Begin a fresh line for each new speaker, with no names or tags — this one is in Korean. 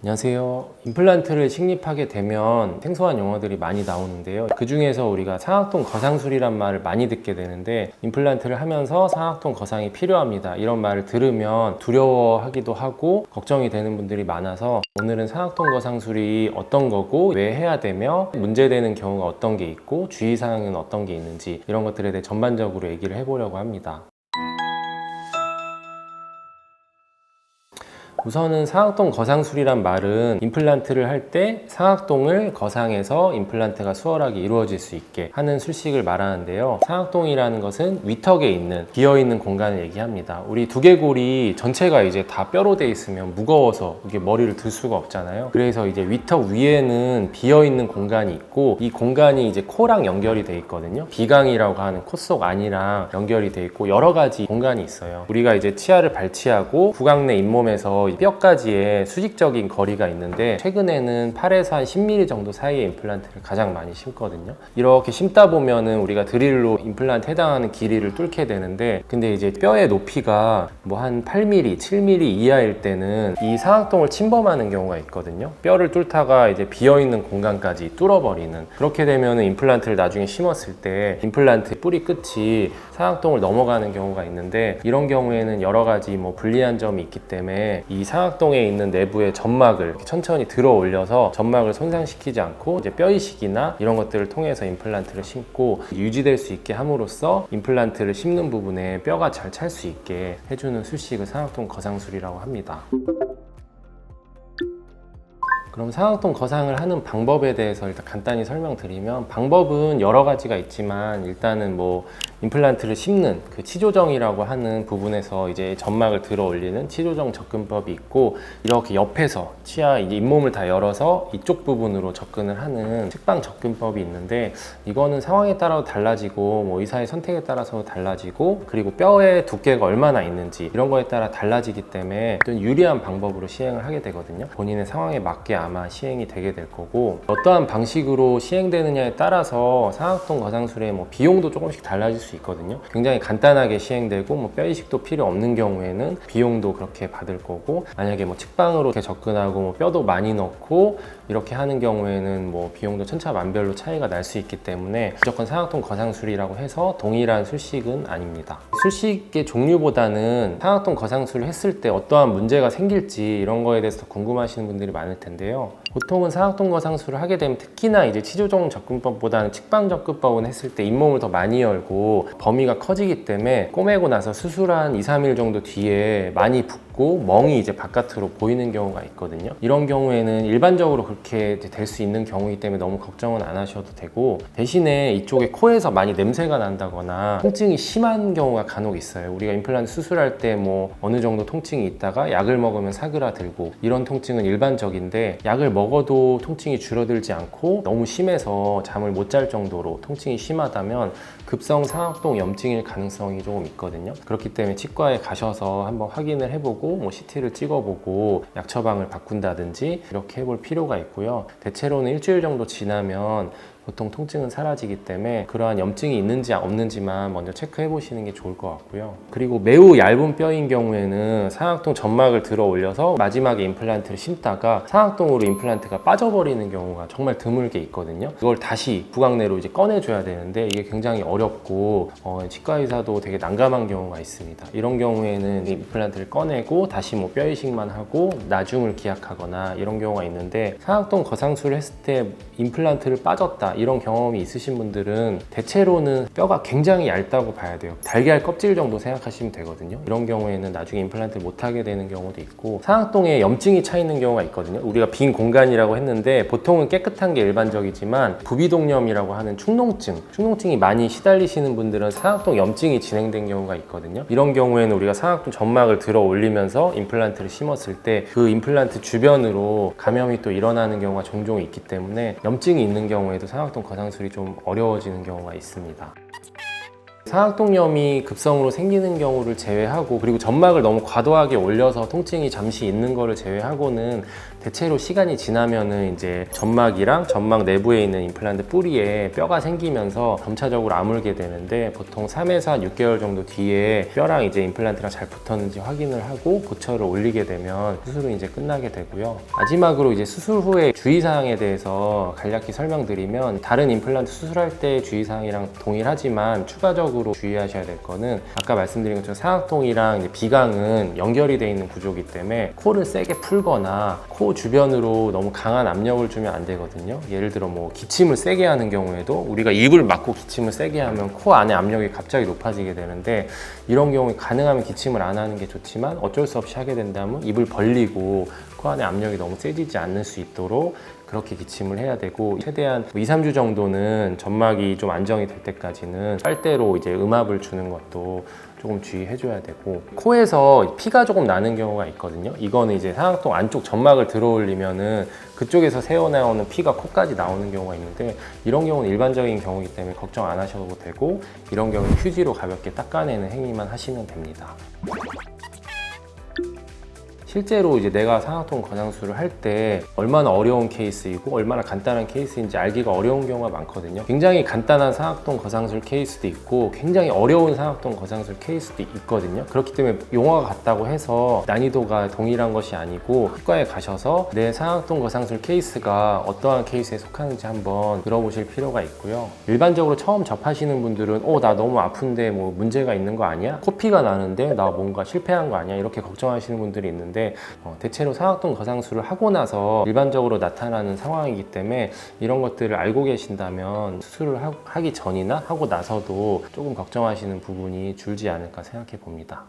안녕하세요. 임플란트를 식립하게 되면 생소한 용어들이 많이 나오는데요. 그 중에서 우리가 상악동 거상술이란 말을 많이 듣게 되는데, 임플란트를 하면서 상악동 거상이 필요합니다, 이런 말을 들으면 두려워하기도 하고 걱정이 되는 분들이 많아서, 오늘은 상악동 거상술이 어떤 거고 왜 해야 되며 문제되는 경우가 어떤 게 있고 주의사항은 어떤 게 있는지, 이런 것들에 대해 전반적으로 얘기를 해보려고 합니다. 우선은 상악동 거상술이란 말은 임플란트를 할 때 상악동을 거상해서 임플란트가 수월하게 이루어질 수 있게 하는 술식을 말하는데요. 상악동이라는 것은 위턱에 있는 비어있는 공간을 얘기합니다. 우리 두개골이 전체가 이제 다 뼈로 돼 있으면 무거워서 이게 머리를 들 수가 없잖아요. 그래서 이제 위턱 위에는 비어있는 공간이 있고, 이 공간이 이제 코랑 연결이 돼 있거든요. 비강이라고 하는 코 속 안이랑 연결이 돼 있고, 여러 가지 공간이 있어요. 우리가 이제 치아를 발치하고 구강 내 잇몸에서 뼈까지의 수직적인 거리가 있는데, 최근에는 8에서 한 10mm 정도 사이의 임플란트를 가장 많이 심거든요. 이렇게 심다 보면은 우리가 드릴로 임플란트 해당하는 길이를 뚫게 되는데, 근데 이제 뼈의 높이가 뭐 한 8mm, 7mm 이하일 때는 이 상악동을 침범하는 경우가 있거든요. 뼈를 뚫다가 이제 비어있는 공간까지 뚫어버리는, 그렇게 되면은 임플란트를 나중에 심었을 때 임플란트 뿌리 끝이 상악동을 넘어가는 경우가 있는데, 이런 경우에는 여러 가지 뭐 불리한 점이 있기 때문에 이 상악동에 있는 내부의 점막을 천천히 들어 올려서 점막을 손상시키지 않고 이제 뼈 이식이나 이런 것들을 통해서 임플란트를 심고 유지될 수 있게 함으로써 임플란트를 심는 부분에 뼈가 잘 찰 수 있게 해주는 술식을 상악동 거상술이라고 합니다. 그럼 상악동 거상을 하는 방법에 대해서 일단 간단히 설명드리면, 방법은 여러 가지가 있지만 일단은 뭐 임플란트를 심는 그 치조정이라고 하는 부분에서 이제 점막을 들어 올리는 치조정 접근법이 있고, 이렇게 옆에서 치아 이제 잇몸을 다 열어서 이쪽 부분으로 접근을 하는 측방 접근법이 있는데, 이거는 상황에 따라 달라지고 뭐 의사의 선택에 따라서 달라지고, 그리고 뼈의 두께가 얼마나 있는지 이런 거에 따라 달라지기 때문에 좀 유리한 방법으로 시행을 하게 되거든요. 본인의 상황에 맞게 아마 시행이 되게 될 거고, 어떠한 방식으로 시행되느냐에 따라서 상악동 거상술의 뭐 비용도 조금씩 달라질 수 있거든요. 굉장히 간단하게 시행되고 뭐 뼈 이식도 필요 없는 경우에는 비용도 그렇게 받을 거고, 만약에 뭐 측방으로 이렇게 접근하고 뭐 뼈도 많이 넣고 이렇게 하는 경우에는 뭐 비용도 천차만별로 차이가 날 수 있기 때문에 무조건 상악동 거상술이라고 해서 동일한 술식은 아닙니다. 술식의 종류보다는 상악동 거상술을 했을 때 어떠한 문제가 생길지 이런 거에 대해서 궁금하시는 분들이 많을 텐데요. 보통은 상악동 거상술을 하게 되면, 특히나 이제 치조정 접근법보다는 측방 접근법은 했을 때 잇몸을 더 많이 열고 범위가 커지기 때문에 꼬매고 나서 수술한 2, 3일 정도 뒤에 많이 붓고 멍이 이제 바깥으로 보이는 경우가 있거든요. 이런 경우에는 일반적으로 그렇게 될 수 있는 경우이기 때문에 너무 걱정은 안 하셔도 되고, 대신에 이쪽에 코에서 많이 냄새가 난다거나 통증이 심한 경우가 간혹 있어요. 우리가 임플란트 수술할 때 뭐 어느 정도 통증이 있다가 약을 먹으면 사그라들고, 이런 통증은 일반적인데, 약을 먹어도 통증이 줄어들지 않고 너무 심해서 잠을 못 잘 정도로 통증이 심하다면 급성 상악동 염증일 가능성이 조금 있거든요. 그렇기 때문에 치과에 가셔서 한번 확인을 해보고 뭐 CT를 찍어보고 약 처방을 바꾼다든지 이렇게 해볼 필요가 있고요. 대체로는 일주일 정도 지나면 보통 통증은 사라지기 때문에 그러한 염증이 있는지 없는지만 먼저 체크해 보시는 게 좋을 것 같고요. 그리고 매우 얇은 뼈인 경우에는 상악동 점막을 들어 올려서 마지막에 임플란트를 심다가 상악동으로 임플란트가 빠져버리는 경우가 정말 드물게 있거든요. 그걸 다시 구강내로 이제 꺼내줘야 되는데 이게 굉장히 어렵고 치과 의사도 되게 난감한 경우가 있습니다. 이런 경우에는 임플란트를 꺼내고 다시 뭐 뼈 이식만 하고 나중을 기약하거나 이런 경우가 있는데, 상악동 거상술을 했을 때 임플란트를 빠졌다 이런 경험이 있으신 분들은 대체로는 뼈가 굉장히 얇다고 봐야 돼요. 달걀 껍질 정도 생각하시면 되거든요. 이런 경우에는 나중에 임플란트를 못하게 되는 경우도 있고, 상악동에 염증이 차 있는 경우가 있거든요. 우리가 빈 공간이라고 했는데 보통은 깨끗한 게 일반적이지만, 부비동염이라고 하는 충농증이 많이 시달리시는 분들은 상악동 염증이 진행된 경우가 있거든요. 이런 경우에는 우리가 상악동 점막을 들어 올리면서 임플란트를 심었을 때 그 임플란트 주변으로 감염이 또 일어나는 경우가 종종 있기 때문에 염증이 있는 경우에도 상악동 거상술이 좀 어려워지는 경우가 있습니다. 상악동염이 급성으로 생기는 경우를 제외하고, 그리고 점막을 너무 과도하게 올려서 통증이 잠시 있는 거를 제외하고는 대체로 시간이 지나면은 이제 점막이랑 점막 내부에 있는 임플란트 뿌리에 뼈가 생기면서 점차적으로 아물게 되는데, 보통 3에서 한 6개월 정도 뒤에 뼈랑 이제 임플란트랑 잘 붙었는지 확인을 하고 고철을 올리게 되면 수술은 이제 끝나게 되고요. 마지막으로 이제 수술 후에 주의사항에 대해서 간략히 설명드리면, 다른 임플란트 수술할 때 주의사항이랑 동일하지만 추가적으로 주의하셔야 될 거는, 아까 말씀드린 것처럼 상악동이랑 이제 비강은 연결이 되어 있는 구조이기 때문에 코를 세게 풀거나 코 주변으로 너무 강한 압력을 주면 안 되거든요. 예를 들어 뭐 기침을 세게 하는 경우에도 우리가 입을 막고 기침을 세게 하면 코 안에 압력이 갑자기 높아지게 되는데, 이런 경우에 가능하면 기침을 안 하는 게 좋지만 어쩔 수 없이 하게 된다면 입을 벌리고 코 안에 압력이 너무 세지지 않을 수 있도록 그렇게 기침을 해야 되고, 최대한 2, 3주 정도는 점막이 좀 안정이 될 때까지는 빨대로 이제 음압을 주는 것도 조금 주의해줘야 되고, 코에서 피가 조금 나는 경우가 있거든요. 이거는 이제 상악동 안쪽 점막을 들어 올리면은 그쪽에서 새어나오는 피가 코까지 나오는 경우가 있는데, 이런 경우는 일반적인 경우이기 때문에 걱정 안 하셔도 되고, 이런 경우는 휴지로 가볍게 닦아내는 행위만 하시면 됩니다. 실제로 이제 내가 상악동 거상술을 할 때 얼마나 어려운 케이스이고 얼마나 간단한 케이스인지 알기가 어려운 경우가 많거든요. 굉장히 간단한 상악동 거상술 케이스도 있고 굉장히 어려운 상악동 거상술 케이스도 있거든요. 그렇기 때문에 용어가 같다고 해서 난이도가 동일한 것이 아니고, 치과에 가셔서 내 상악동 거상술 케이스가 어떠한 케이스에 속하는지 한번 들어보실 필요가 있고요. 일반적으로 처음 접하시는 분들은 나 너무 아픈데 뭐 문제가 있는 거 아니야? 코피가 나는데 나 뭔가 실패한 거 아니야? 이렇게 걱정하시는 분들이 있는데, 대체로 상악동 거상술을 하고 나서 일반적으로 나타나는 상황이기 때문에 이런 것들을 알고 계신다면 수술을 하기 전이나 하고 나서도 조금 걱정하시는 부분이 줄지 않을까 생각해 봅니다.